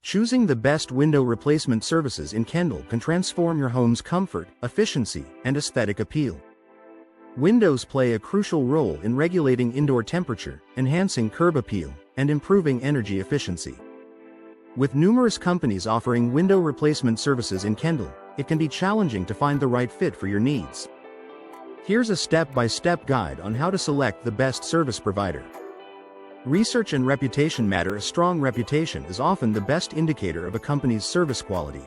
Choosing the best window replacement services in Kendall can transform your home's comfort, efficiency, and aesthetic appeal. Windows play a crucial role in regulating indoor temperature, enhancing curb appeal, and improving energy efficiency. With numerous companies offering window replacement services in Kendall, it can be challenging to find the right fit for your needs. Here's a step-by-step guide on how to select the best service provider. Research and reputation matter. A strong reputation is often the best indicator of a company's service quality.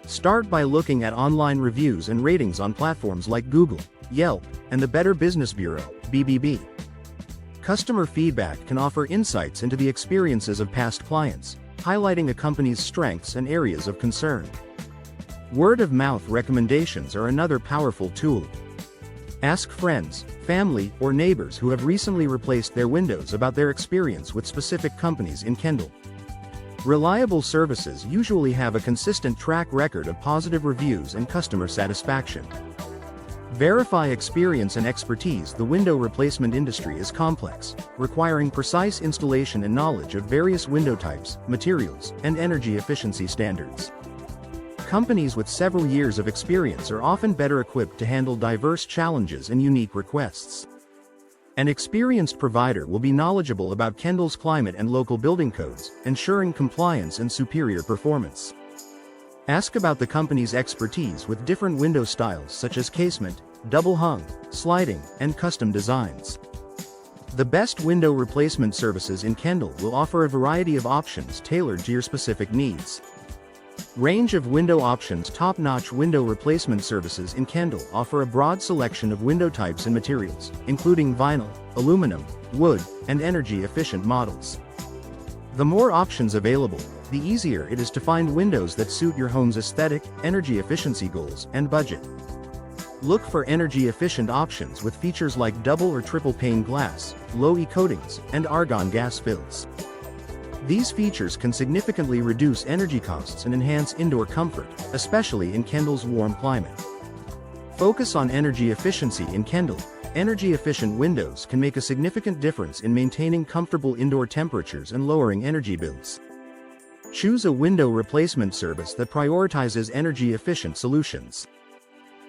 Start by looking at online reviews and ratings on platforms like Google, Yelp, and the Better Business Bureau, BBB. Customer feedback can offer insights into the experiences of past clients, highlighting a company's strengths and areas of concern. Word-of-mouth recommendations are another powerful tool. Ask friends, family, or neighbors who have recently replaced their windows about their experience with specific companies in Kendall. Reliable services usually have a consistent track record of positive reviews and customer satisfaction. Verify experience and expertise. The window replacement industry is complex, requiring precise installation and knowledge of various window types, materials, and energy efficiency standards. Companies with several years of experience are often better equipped to handle diverse challenges and unique requests. An experienced provider will be knowledgeable about Kendall's climate and local building codes, ensuring compliance and superior performance. Ask about the company's expertise with different window styles such as casement, double hung, sliding, and custom designs. The best window replacement services in Kendall will offer a variety of options tailored to your specific needs. Range of window options. Top-notch window replacement services in Kendall offer a broad selection of window types and materials, including vinyl, aluminum, wood, and energy-efficient models. The more options available, the easier it is to find windows that suit your home's aesthetic, energy efficiency goals, and budget. Look for energy-efficient options with features like double or triple pane glass, low-E coatings, and argon gas fills. These features can significantly reduce energy costs and enhance indoor comfort, especially in Kendall's warm climate. Focus on energy efficiency in Kendall. Energy-efficient windows can make a significant difference in maintaining comfortable indoor temperatures and lowering energy bills. Choose a window replacement service that prioritizes energy-efficient solutions.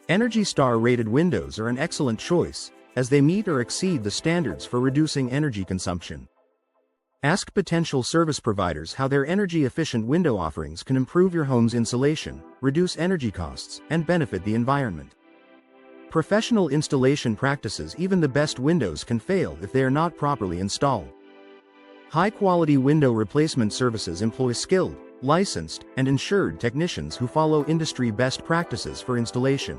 Energy Star-rated windows are an excellent choice, as they meet or exceed the standards for reducing energy consumption. Ask potential service providers how their energy-efficient window offerings can improve your home's insulation, reduce energy costs, and benefit the environment. Professional installation practices. Even the best windows can fail if they are not properly installed. High-quality window replacement services employ skilled, licensed, and insured technicians who follow industry best practices for installation.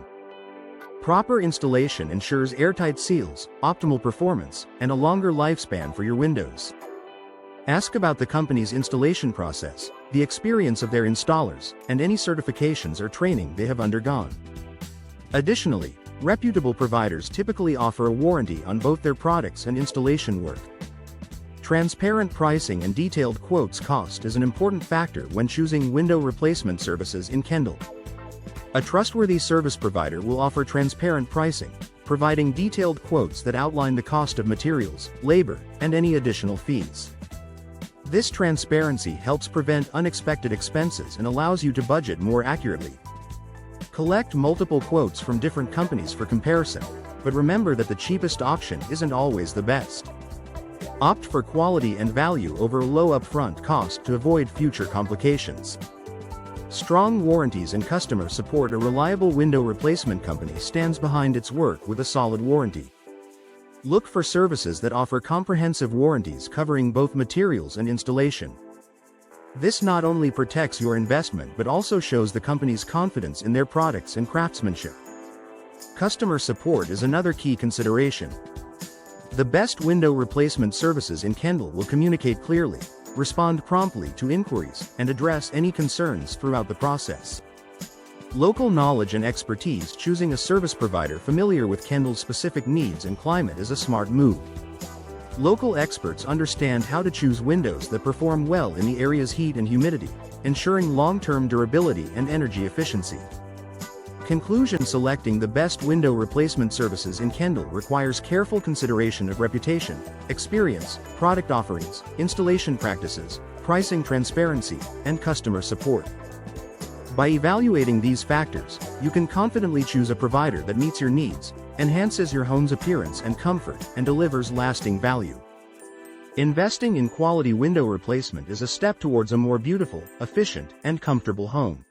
Proper installation ensures airtight seals, optimal performance, and a longer lifespan for your windows. Ask about the company's installation process, the experience of their installers, and any certifications or training they have undergone. Additionally, reputable providers typically offer a warranty on both their products and installation work. Transparent pricing and detailed quotes. Cost is an important factor when choosing window replacement services in Kendall. A trustworthy service provider will offer transparent pricing, providing detailed quotes that outline the cost of materials, labor, and any additional fees. This transparency helps prevent unexpected expenses and allows you to budget more accurately. Collect multiple quotes from different companies for comparison, but remember that the cheapest option isn't always the best. Opt for quality and value over low upfront cost to avoid future complications. Strong warranties and customer support. A reliable window replacement company stands behind its work with a solid warranty. Look for services that offer comprehensive warranties covering both materials and installation. This not only protects your investment but also shows the company's confidence in their products and craftsmanship. Customer support is another key consideration. The best window replacement services in Kendall will communicate clearly, respond promptly to inquiries, and address any concerns throughout the process. Local knowledge and expertise. Choosing a service provider familiar with Kendall's specific needs and climate is a smart move. Local experts understand how to choose windows that perform well in the area's heat and humidity, ensuring long-term durability and energy efficiency. Conclusion: selecting the best window replacement services in Kendall requires careful consideration of reputation, experience, product offerings, installation practices, pricing transparency, and customer support. By evaluating these factors, you can confidently choose a provider that meets your needs, enhances your home's appearance and comfort, and delivers lasting value. Investing in quality window replacement is a step towards a more beautiful, efficient, and comfortable home.